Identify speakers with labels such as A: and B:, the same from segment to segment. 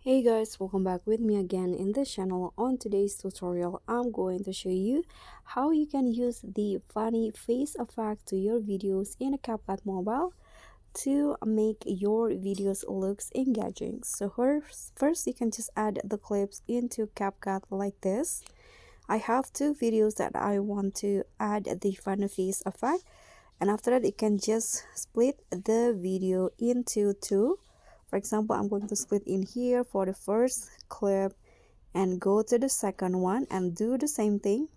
A: Hey guys, welcome back with me again in this channel. On today's tutorial, I'm going to show you how you can use the funny face effect to your videos in a CapCut mobile to make your videos looks engaging. So first you can just add the clips into CapCut like this. I have two videos that I want to add the funny face effect, and after that you can just split the video into two. For example, I'm going to split in here for the first clip and go to the second one and do the same thing.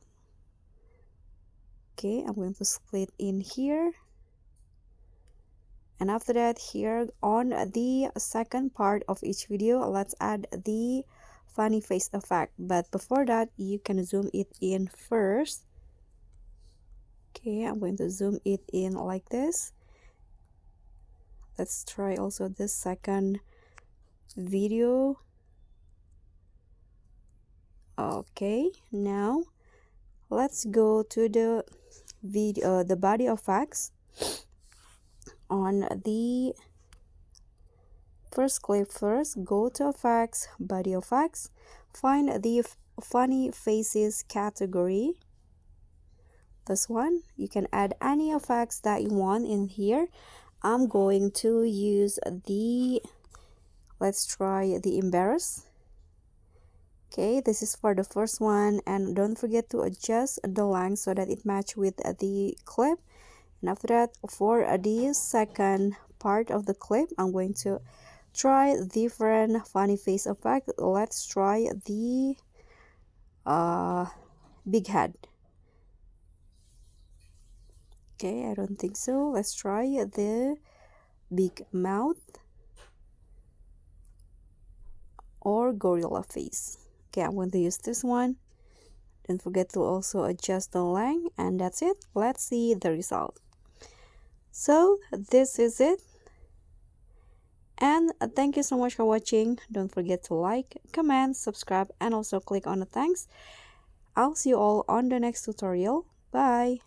A: Okay, I'm going to split in here, and after that, here on the second part of each video, let's add the funny face effect. But before that, you can zoom it in first. Okay, I'm going to zoom it in like this. Let's try also this second video. Okay, now let's go to the video, the body effects. On the first clip, first go to effects, body effects, find the funny faces category. This one, you can add any effects that you want in here. I'm going to use the, let's try the embarrass. Okay, this is for the first one, and don't forget to adjust the length so that it match with the clip. And after that, for the second part of the clip, I'm going to try different funny face effect. Let's try the big head. Okay, I don't think so. Let's try the big mouth or gorilla face. Okay, I'm going to use this one. Don't forget to also adjust the length, and that's it. Let's see the result. So this is it, and thank you so much for watching. Don't forget to like, comment, subscribe, and also click on the thanks. I'll see you all on the next tutorial. Bye.